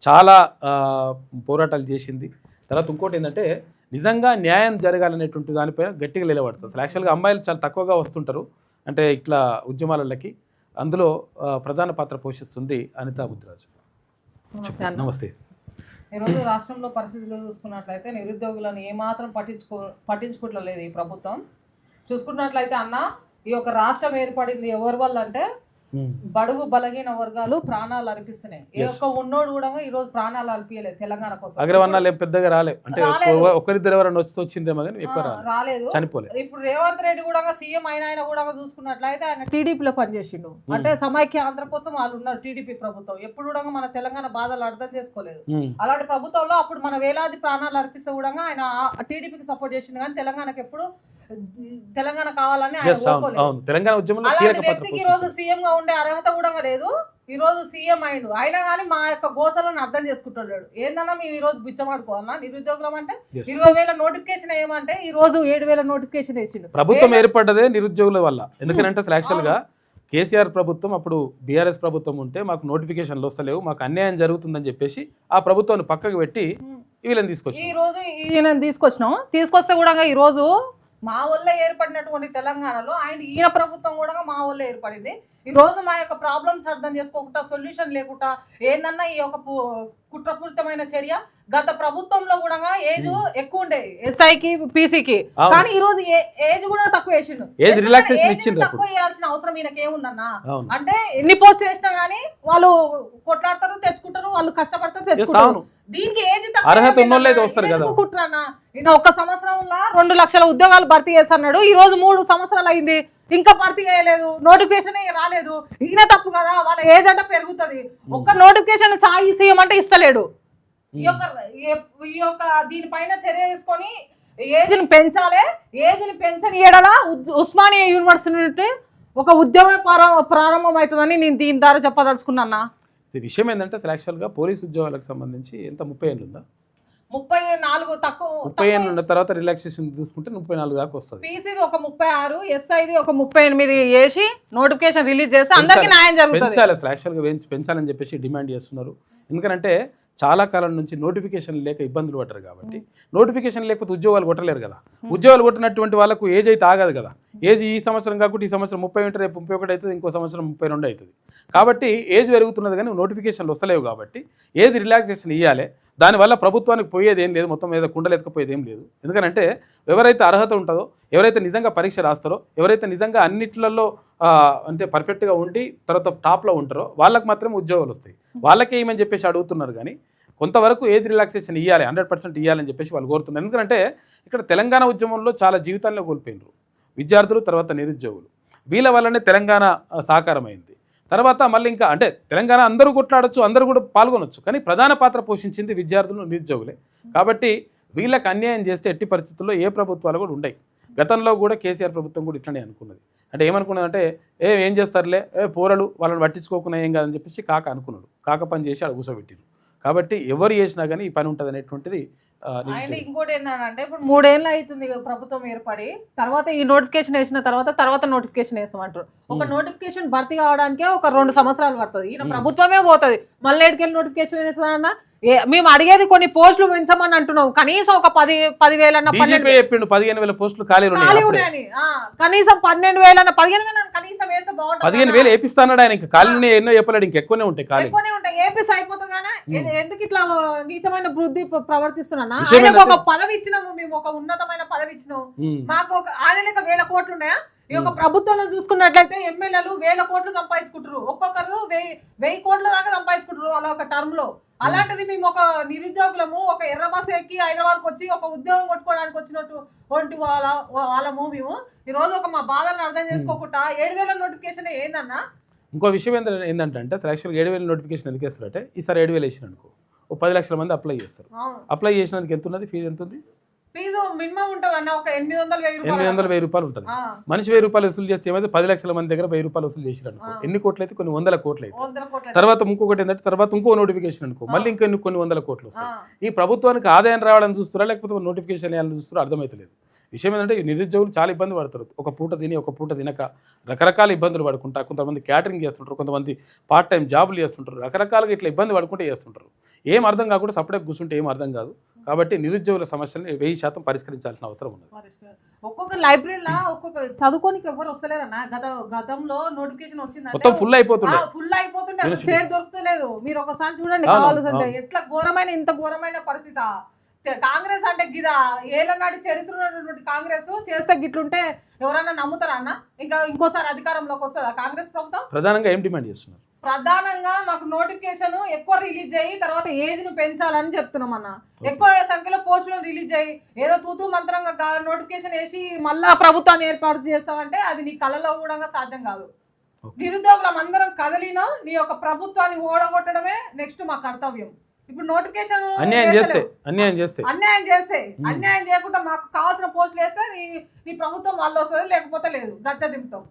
చాలా పోరాటాలు చేసింది. తర్వాత ఇంకోటి ఏంటంటే నిజంగా న్యాయం జరగాలనేటువంటి దానిపైన గట్టిగా నిలబడుతుంది. అసలు యాక్చువల్గా అమ్మాయిలు చాలా తక్కువగా వస్తుంటారు అంటే ఇట్లా ఉద్యమాలకి. అందులో ప్రధాన పాత్ర పోషిస్తుంది అనితా బుద్ధిరాజు. నమస్తే. ఈరోజు రాష్ట్రంలో పరిస్థితులు చూసుకున్నట్లయితే నిరుద్యోగులను ఏమాత్రం పట్టించుకోవట్లేదు ఈ ప్రభుత్వం. చూసుకున్నట్లయితే అన్న, ఈ యొక్క రాష్ట్రం ఏర్పడింది ఎవరి వల్ల అంటే బడుగు బలహీన వర్గాలు ప్రాణాలు అర్పిస్తున్నాయి. ఏ ఒక్క ఉన్నోడు కూడా ఈ రోజు ప్రాణాలు అర్పియలేదు తెలంగాణ కోసం. అగ్రవర్ణాలు పెద్దగా రాలేదు అంటే ఒకరిద్దరు ఎవరైనా వచ్చిందేమో కానీ ఎక్కువ రాలేదు, చనిపోలేదు. ఇప్పుడు రేవంత్ రెడ్డి కూడా సీఎం ఆయన కూడా చూసుకున్నట్లయితే ఆయన టీడీపీలో పనిచేసిండు. అంటే సమైక్య ఆంధ్ర కోసం వాళ్ళు ఉన్నారు. టీడీపీ ప్రభుత్వం ఎప్పుడు కూడా మన తెలంగాణ బాధలు అర్థం చేసుకోలేదు. అలాంటి ప్రభుత్వంలో అప్పుడు మన వేలాది ప్రాణాలు అర్పిస్తే కూడా ఆయన టీడీపీకి సపోర్ట్ చేసిండు. కానీ తెలంగాణకు ఎప్పుడు తెలంగాణ కావాలని ఆయన కోరుకోలేదు. అలాంటి వ్యక్తికి ఈ రోజు సీఎం గా ఉండే అర్హత కూడా లేదు. ఈ రోజు సీఎం అయిండు, అయినా కానీ మా యొక్క గోసలను అర్థం చేసుకుంటున్నాడు. ఏందన్నా మేము ఈ రోజు బిచ్చమాడుకోవాలన్నా నిరుద్యోగులం అంటే 20,000 నోటిఫికేషన్ ఏమంటే ఈ రోజు 7,000 నోటిఫికేషన్ వేసిండు. ప్రభుత్వం ఏర్పడ్డదే నిరుద్యోగుల వల్ల. ఎందుకంటే యాక్చువల్ గా కేసీఆర్ ప్రభుత్వం అప్పుడు బీఆర్ఎస్ ప్రభుత్వం ఉంటే మాకు నోటిఫికేషన్లు వస్తలేవు, మాకు అన్యాయం జరుగుతుందని చెప్పేసి ఆ ప్రభుత్వాన్ని పక్కకు పెట్టి వీళ్ళని తీసుకొచ్చి ఈ రోజు ఈయన తీసుకొస్తే కూడా ఈ రోజు మా వల్ల ఏర్పడినటువంటి తెలంగాణలో ఈయన ప్రభుత్వం కూడా మా వల్ల ఏర్పడింది. ఈ రోజు మా యొక్క ప్రాబ్లమ్స్ అర్థం చేసుకోకుండా సొల్యూషన్ లేకుండా ఏందన్నా ఈ యొక్క కుట్రపూరితమైన చర్య. గత ప్రభుత్వంలో కూడా ఏజ్ ఎక్కువ ఉండే ఎస్ఐకి పీసీకి, కానీ ఈ రోజు ఏజ్ కూడా తక్కువ వేసిండు. తక్కువ వేయాల్సిన అవసరం ఈయనకి ఏముందన్నా? అంటే ఎన్ని పోస్టులు వేసినా గానీ వాళ్ళు కొట్లాడతారు, తెచ్చుకుంటారు, వాళ్ళు కష్టపడతారు, తెచ్చుకుంటారు. దీనికి ఏజ్ తక్కువ కుట్రన్నా. ఈయన 1 సంవత్సరంలో 2 లక్షల ఉద్యోగాలు భర్తీ చేస్తున్నాడు. ఈ రోజు 3 సంవత్సరాలు అయింది, ఇంకా భర్తీ చేయలేదు, నోటిఫికేషన్ రాలేదు. ఈయన తప్పు కదా, వాళ్ళ ఏజ్ అంటే పెరుగుతుంది. ఒక్క నోటిఫికేషన్ సీఎం అంటే ఇస్తలేడు. ఈ యొక్క దీనిపైన చర్య తీసుకొని ఏజ్ని పెంచాలి. ఏజ్ని పెంచని ఏడలా ఉస్మానియా యూనివర్సిటీ ఒక ఉద్యమం ప్రారంభం అవుతుందని నేను దీని ద్వారా చెప్పదలుచుకున్నా. విషయం ఏంటంటే యాక్చువల్గా పోలీసు ఉద్యోగాలకు సంబంధించి ఎంత 30 ఏళ్ళు ఉందా? 34 తక్కువ. 30 ఏళ్ళు ఉన్న తర్వాత రిలాక్సేషన్ చూసుకుంటే 34 దాకా వస్తుంది. పీసీది ఒక 36, ఎస్ఐది ఒక 38 వేసి నోటిఫికేషన్ రిలీజ్ చేస్తే అందరికీ న్యాయం జరుగుతుంది. పెంచాలి యాక్చువల్గా పెంచాలని చెప్పేసి డిమాండ్ చేస్తున్నారు. ఎందుకంటే చాలా కాలం నుంచి నోటిఫికేషన్ లేక ఇబ్బందులు పడ్డారు కాబట్టి. నోటిఫికేషన్ లేకపోతే ఉద్యోగాలు కొట్టలేరు కదా. ఉద్యోగాలు కొట్టినటువంటి వాళ్ళకు ఏజ్ అయితే ఆగదు కదా. ఏజ్ ఈ సంవత్సరం కాకుండా ఈ సంవత్సరం 30 ఉంటే రేపు 31 అవుతుంది, ఇంకో సంవత్సరం 32 అవుతుంది. కాబట్టి ఏజ్ పెరుగుతున్నది కానీ నోటిఫికేషన్లు వస్తలేవు కాబట్టి ఏది రిలాక్సేషన్ ఇవ్వాలి. దానివల్ల ప్రభుత్వానికి పోయేది ఏం లేదు, మొత్తం మీద కుండలు ఎత్తుకపోయేది ఏం లేదు. ఎందుకంటే ఎవరైతే అర్హత ఉంటుందో, ఎవరైతే నిజంగా పరీక్ష రాస్తారో, ఎవరైతే నిజంగా అన్నిట్లలో అంటే పర్ఫెక్ట్గా ఉండి తర్వాత టాప్లో ఉంటారో వాళ్ళకి మాత్రమే ఉద్యోగాలు వస్తాయి. వాళ్ళకే ఏమని చెప్పేసి అడుగుతున్నారు కానీ కొంతవరకు ఏది రిలాక్సేషన్ ఇవ్వాలి, 100% ఇవ్వాలని చెప్పేసి వాళ్ళు కోరుతున్నారు. ఎందుకంటే ఇక్కడ తెలంగాణ ఉద్యమంలో చాలా జీవితాల్లో కోల్పోయినారు విద్యార్థులు, తర్వాత నిరుద్యోగులు. వీళ్ళ వల్లనే తెలంగాణ సాకారమైంది. తర్వాత మళ్ళీ ఇంకా అంటే తెలంగాణ అందరూ కొట్లాడచ్చు, అందరూ కూడా పాల్గొనొచ్చు, కానీ ప్రధాన పాత్ర పోషించింది విద్యార్థులు, నిరుద్యోగులే. కాబట్టి వీళ్ళకి అన్యాయం చేస్తే ఎట్టి పరిస్థితుల్లో ఏ ప్రభుత్వాలు కూడా ఉండవు. గతంలో కూడా కేసీఆర్ ప్రభుత్వం కూడా ఇట్లనే అనుకున్నది. అంటే ఏమనుకున్నదంటే ఏం చేస్తారులే, పోరలు వాళ్ళని పట్టించుకోకుండా ఏం కాదని చెప్పేసి కాక అనుకున్నాడు. కాక పని చేసి అక్కడ కూర్చోబెట్టిరు. కాబట్టి ఎవరు చేసినా కానీ ఈ పని ఉంటుంది అనేటువంటిది. ఇంకోటి ఏంటంటే ఇప్పుడు 3 ఏళ్ళు అవుతుంది ప్రభుత్వం ఏర్పడి, తర్వాత ఈ నోటిఫికేషన్ వేసిన తర్వాత నోటిఫికేషన్ వేస్తామంటారు. ఒక నోటిఫికేషన్ భర్తీ కావడానికే ఒక 2 సంవత్సరాలు పడుతుంది. ఈయన ప్రభుత్వమే పోతుంది, మళ్ళీ ఎక్కడికెళ్ళి నోటిఫికేషన్ వేస్తానన్నా. మేము అడిగేది కొన్ని పోస్టులు పెంచమని అంటున్నాం, కనీసం ఒక 10,000 చెప్పిండు. 15,000 పోస్టులు ఖాళీ ఉన్నాయని, కనీసం 12,000 15,000 కనీసం వేస్తే బాగుంటుంది. 15,000 వేపిస్తాడు ఆయన. ఇంకా ఖాళీ ఎన్నో చెప్పలేడు, ఇంకెక్కువనే ఉంటాయి. ఏపీస్ అయిపోతుంది కానీ ఎందుకు ఇట్లా నీచమైన వృద్ధి ప్రవర్తిస్తున్నా? ఒక పదవి ఇచ్చినాము, మేము ఒక ఉన్నతమైన పదవి ఇచ్చినాము. మాకు ఒక ఆయన లెక్క 1,000 కోట్లు ఉన్నాయా? ఈ యొక్క ప్రభుత్వంలో చూసుకున్నట్లయితే ఎమ్మెల్యేలు 1,000 కోట్లు సంపాదించుకుంటారు, ఒక్కొక్కరు 1,000 కోట్ల దాకా సంపాదించుకుంటారు వాళ్ళ ఒక టర్మ్ లో. అలాంటిది మేము ఒక నిరుద్యోగులము ఒక ఎర్ర బస్సు ఎక్కి హైదరాబాద్కి వచ్చి ఒక ఉద్యోగం కొట్టుకోవడానికి వచ్చినట్టు వంటి వాళ్ళము మేము ఈ రోజు ఒక మా బాధలను అర్థం చేసుకోకుండా 7,000 నోటిఫికేషన్ ఏందన్నా? ఇంకో విషయం ఏంటంటే యాక్చువల్గా 7,000 నోటిఫికేషన్ ఎందుకు వేస్తారంటే ఈసారి 7,000 వేసిన అనుకో 10 లక్షల మంది అప్లై చేస్తారు. అప్లై చేసినందుకు ఎంత ఉన్నది, ఫీజు ఎంత ఉంది? ఫీజు మినిమం ఉంటుంది అన్న ఒక 800-1000 రూపాయలు ఉంటుంది. ఆ, మనిషి 1000 రూపాయలు వసూలు చేస్తే ఏమైతే 10 లక్షల మంది దగ్గర 1000 రూపాయలు వసూలు చేసిరు అనుకో, ఎన్ని కోట్లు అయితే కొన్ని 100 కోట్లు అయితే. 100 కోట్ల. తర్వాత ఇంకొకటి ఏంటంటే తర్వాత ఇంకో నోటిఫికేషన్ అనుకో, మళ్ళీ ఇంకొన్ని కొన్ని 100 కోట్లు ఆ, వస్తాయి. ఈ ప్రభుత్వానికి ఆదాయం రావాలని చూస్తారా లేకపోతే నోటిఫికేషన్ వేయాలని చూస్తారో అర్థమైతలేదు. విషయం ఏంటంటే ఈ నిరుద్యోగులు చాలా ఇబ్బంది పడతారు. ఒక పూట తిని ఒక పూట తినక రకరకాల ఇబ్బందులు పడుకుంటా, కొంతమంది క్యాటరింగ్ చేస్తుంటారు, కొంతమంది పార్ట్ టైం జాబులు చేస్తుంటారు, రకరకాలుగా ఇట్లా ఇబ్బంది పడుకుంటే చేస్తుంటారు. ఏం అర్థం కాకుండా సపరేట్ కూర్చుంటే ఏం అర్థం కాదు. కాబట్టి నిరుద్యోగుల సమస్యలను 1000% పరిష్కరించాల్సిన అవసరం ఉంది. ఒక్కొక్క లైబ్రరీలో ఒక్కొక్క చదువుకోనికి ఎవరు వస్తలేరన్న. గతంలో నోటిఫికేషన్ వచ్చిందంటే మొత్తం ఫుల్ అయిపోతుండే. ఫుల్ అయిపోతుండే, అసలు చైర్ దొరుకుతలేదు. మీరు ఒకసారి చూడండి అవును, కావాల్సింటే ఎట్లా ఇంత ఘోరమైన పరిస్థితి. కాంగ్రెస్ అంటే గిదా ఏళ్ళ నాటి చరిత్ర ఉన్నటువంటి కాంగ్రెస్ చేస్తే గిట్లుంటే ఎవరన్నా నమ్ముతారా అన్న? ఇంకోసారి అధికారంలోకి వస్తుందా కాంగ్రెస్ ప్రభుత్వం? ప్రధానంగా ఏం డిమాండ్ చేస్తున్నారు? ప్రధానంగా మాకు నోటిఫికేషన్ ఎక్కువ రిలీజ్ అయ్యి తర్వాత ఏజ్ ను పెంచాలని చెప్తున్నాం అన్న. ఎక్కువ సంఖ్యలో పోస్టులను రిలీజ్ అయ్యి ఏదో తూతూ మంత్రంగా నోటిఫికేషన్ వేసి మళ్ళా ప్రభుత్వాన్ని ఏర్పాటు చేస్తామంటే అది నీ కళలో కూడా సాధ్యం కాదు. నిరుద్యోగులం అందరం కదలినా నీ యొక్క ప్రభుత్వాన్ని ఓడగొట్టడమే నెక్స్ట్ మా కర్తవ్యం. ఇప్పుడు నోటిఫికేషన్ అన్యాయం చేయకుండా మాకు కావాల్సిన పోస్టులు వేస్తే నీ ప్రభుత్వం వాళ్ళు వస్తుంది, లేకపోతే లేదు, గద్దె దింపుతాం.